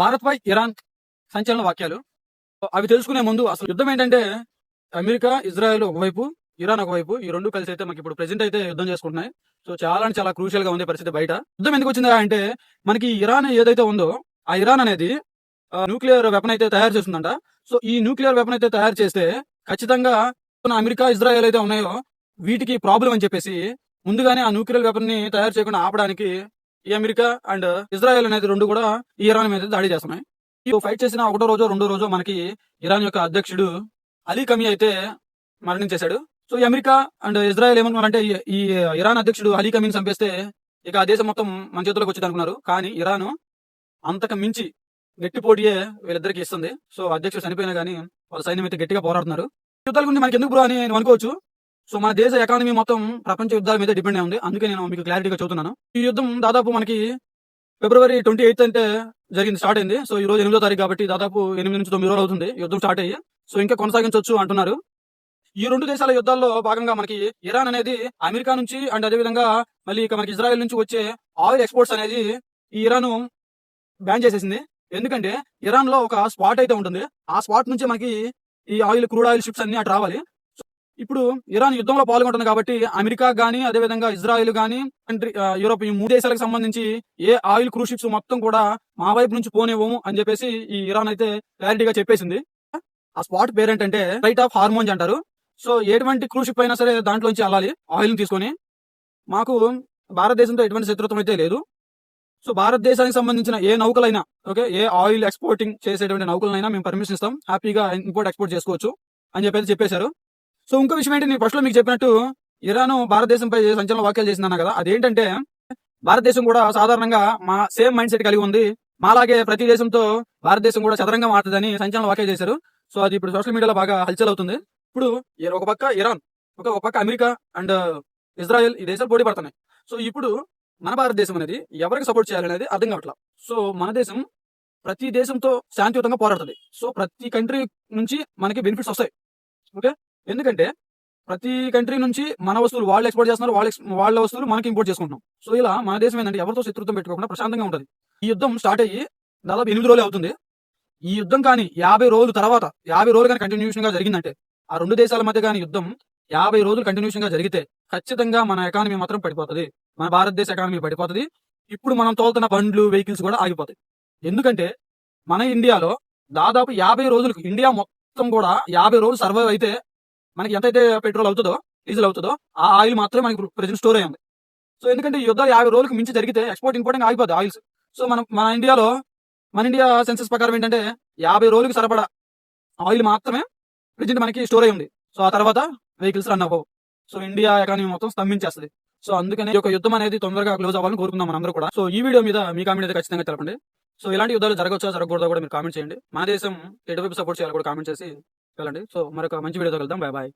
భారత్ పై Iran సంచలన వాక్యాలు. అవి తెలుసుకునే ముందు అసలు యుద్ధం ఏంటంటే అమెరికా, ఇజ్రాయెల్ ఒకవైపు, ఇరాన్ ఒకవైపు. ఈ రెండు కలిసి అయితే మనకి ఇప్పుడు ప్రెజెంట్ అయితే యుద్ధం చేసుకుంటున్నాయి. సో చాలా అంటే చాలా క్రూషియల్ గా ఉంది పరిస్థితి బయట. యుద్ధం ఎందుకు వచ్చిందా అంటే మనకి ఇరాన్ ఏదైతే ఉందో ఆ ఇరాన్ అనేది న్యూక్లియర్ వెపన్ అయితే తయారు చేస్తుందంట. సో ఈ న్యూక్లియర్ వెపన్ అయితే తయారు చేస్తే ఖచ్చితంగా అమెరికా, ఇజ్రాయెల్ అయితే ఉన్నాయో వీటికి ప్రాబ్లం అని చెప్పేసి ముందుగానే ఆ న్యూక్లియర్ వెపన్ ని తయారు చేయకుండా ఆపడానికి ఈ అమెరికా అండ్ ఇజ్రాయెల్ అనేది రెండు కూడా ఈ ఇరాన్ మీద దాడి చేస్తున్నాయి. ఈ ఫైట్ చేసిన ఒకటో రోజో రెండో రోజో మనకి ఇరాన్ యొక్క అధ్యక్షుడు అలీ కమీ అయితే మరణించేశాడు. సో ఈ అమెరికా అండ్ ఇజ్రాయెల్ ఏమన్నారంటే ఈ ఇరాన్ అధ్యక్షుడు అలీ కమీని చంపేస్తే ఇక ఆ దేశం మొత్తం మన చేతుల్లోకి వచ్చింది అనుకున్నారు. కానీ ఇరాన్ అంతకు మించి గట్టి పోటీయే వీళ్ళిద్దరికి ఇస్తుంది. సో అధ్యక్షుడు చనిపోయినా కానీ వాళ్ళ సైన్యం అయితే గట్టిగా పోరాడుతున్నారు. యుద్ధాల గురించి మనకి ఎందుకు బ్రో అని నేను అనుకోవచ్చు. సో మన దేశ ఎకానమీ మొత్తం ప్రపంచ యుద్ధాల మీద డిపెండ్ అయి ఉంది. అందుకే నేను మీకు క్లారిటీగా చెబుతున్నాను. ఈ యుద్ధం దాదాపు మనకి ఫిబ్రవరి 28 అంటే జరిగింది, స్టార్ట్ అయింది. సో ఈ రోజు 8వ తారీఖు కాబట్టి దాదాపు 8 నుంచి 9 రోజులు అవుతుంది యుద్ధం స్టార్ట్ అయ్యి. సో ఇంకా కొనసాగించవచ్చు అంటున్నారు. ఈ రెండు దేశాల యుద్ధాల్లో భాగంగా మనకి ఇరాన్ అనేది అమెరికా నుంచి అండ్ అదేవిధంగా మళ్ళీ ఇక మనకి ఇజ్రాయెల్ నుంచి వచ్చే ఆయిల్ ఎక్స్పోర్ట్స్ అనేది ఈ ఇరాన్ బ్యాన్ చేసేసింది. ఎందుకంటే ఇరాన్ లో ఒక స్పాట్ అయితే ఉంటుంది. ఆ స్పాట్ నుంచి మనకి ఈ ఆయిల్, క్రూడ్ ఆయిల్ షిప్స్ అన్ని అటు రావాలి. ఇప్పుడు ఇరాన్ యుద్ధంలో పాల్గొంటుంది కాబట్టి అమెరికా గానీ అదేవిధంగా ఇజ్రాయెల్ గానీ యూరోప్, ఈ 3 దేశాలకు సంబంధించి ఏ ఆయిల్ క్రూజ్ షిప్స్ మొత్తం కూడా మా వైపు నుంచి పోనివ్వము అని చెప్పేసి ఈ ఇరాన్ అయితే క్లారిటీగా చెప్పేసింది. ఆ స్పాట్ పేరేంటంటే స్ట్రైట్ ఆఫ్ హార్మోన్స్ అంటారు. సో ఎటువంటి క్రూజ్ షిప్ అయినా సరే దాంట్లోంచి వెళ్ళాలి ఆయిల్ తీసుకొని. మాకు భారతదేశంతో ఎటువంటి శత్రుత్వం అయితే లేదు. సో భారతదేశానికి సంబంధించిన ఏ నౌకలైనా, ఓకే, ఏ ఆయిల్ ఎక్స్పోర్టింగ్ చేసేటువంటి నౌకలైనా మేము పర్మిషన్ ఇస్తాం, హ్యాపీగా ఇంపోర్ట్ ఎక్స్పోర్ట్ చేసుకోవచ్చు అని చెప్పేశారు. సో ఇంకో విషయం ఏంటి, నేను ఫస్ట్ లో మీకు చెప్పినట్టు ఇరాన్ భారతదేశంపై సంచలన వ్యాఖ్యలు చేసిందన్నా కదా, అదేంటంటే భారతదేశం కూడా సాధారణంగా మా సేమ్ మైండ్ సెట్ కలిగి ఉంది, మాలాగే ప్రతి దేశంతో భారతదేశం కూడా చదరంగా మారుతుందని సంచలన వ్యాఖ్యలు చేశారు. సో అది ఇప్పుడు సోషల్ మీడియాలో బాగా హల్చల్ అవుతుంది. ఇప్పుడు ఒక పక్క ఇరాన్, ఒక పక్క అమెరికా అండ్ ఇజ్రాయెల్, ఈ దేశాలు పోటీ పడుతున్నాయి. సో ఇప్పుడు మన భారతదేశం అనేది ఎవరికి సపోర్ట్ చేయాలనేది అర్థం కావట్లా. సో మన దేశం ప్రతి దేశంతో శాంతియుతంగా పోరాడుతుంది. సో ప్రతి కంట్రీ నుంచి మనకి బెనిఫిట్స్ వస్తాయి. ఓకే, ఎందుకంటే ప్రతి కంట్రీ నుంచి మన వస్తువులు వాళ్ళు ఎక్స్పోర్ట్ చేస్తున్నారు, వాళ్ళ వస్తువులు మనకి ఇంపోర్ట్ చేసుకుంటున్నాం. సో ఇలా మన దేశం ఏంటంటే ఎవరితో శత్రుత్వం పెట్టుకోకుండా ప్రశాంతంగా ఉంటుంది. ఈ యుద్ధం స్టార్ట్ అయ్యి దాదాపు 8 రోజులు అవుతుంది. ఈ యుద్ధం కానీ 50 రోజుల తర్వాత 50 రోజులు కానీ కంటిన్యూషన్ గా జరిగిందంటే, ఆ రెండు దేశాల మధ్య కానీ యుద్ధం 50 రోజులు కంటిన్యూషన్ గా జరిగితే ఖచ్చితంగా మన ఎకానమీ మాత్రం పడిపోతుంది. మన భారతదేశ ఎకానమీ పడిపోతుంది. ఇప్పుడు మనం తోలుతున్న బండ్లు, వెహికల్స్ కూడా ఆగిపోతాయి. ఎందుకంటే మన ఇండియాలో దాదాపు 50 రోజులకు ఇండియా మొత్తం కూడా 50 రోజులు సర్వైవ్ అయితే మనకి ఎంతైతే పెట్రోల్ అవుతుందో, డీజిల్ అవుతుందో ఆ ఆయిల్ మాత్రమే మనకి ప్రెజెంట్ స్టోర్ అయ్యింది. సో ఎందుకంటే ఈ యుద్ధాలు 50 రోజులకు మించి జరిగితే ఎక్స్పోర్ట్ ఇంపోర్టింగ్ ఆగిపోతుంది ఆయిల్స్. సో మన ఇండియా సెన్సెస్ ప్రకారం ఏంటంటే 50 రోజులకు సరిపడా ఆయిల్ మాత్రమే ప్రెజెంట్ మనకి స్టోర్ అయ్యి ఉంది. సో ఆ తర్వాత వెహికల్స్ రన్ అవ్వవు. సో ఇండియా ఎకానమీ మొత్తం స్తంభించేస్తుంది. సో అందుకని ఈ యొక్క యుద్ధం అనేది తొందరగా క్లోజ్ అవ్వాలని కోరుకుందాం మనందరూ కూడా. సో ఈ వీడియో మీద మీ కామెంట్ అయితే ఖచ్చితంగా తెలపండి. సో ఇలాంటి యుద్ధాలు జరగవచ్చా జరగకూడదా కూడా మీరు కామెంట్ చేయండి. మన దేశం ఎటువైపు సపోర్ట్ చేయాలి కూడా కామెంట్ చేసి వెళ్ళండి. సో మరొక మంచి వీడియోతో వెళ్దాం. Bye bye.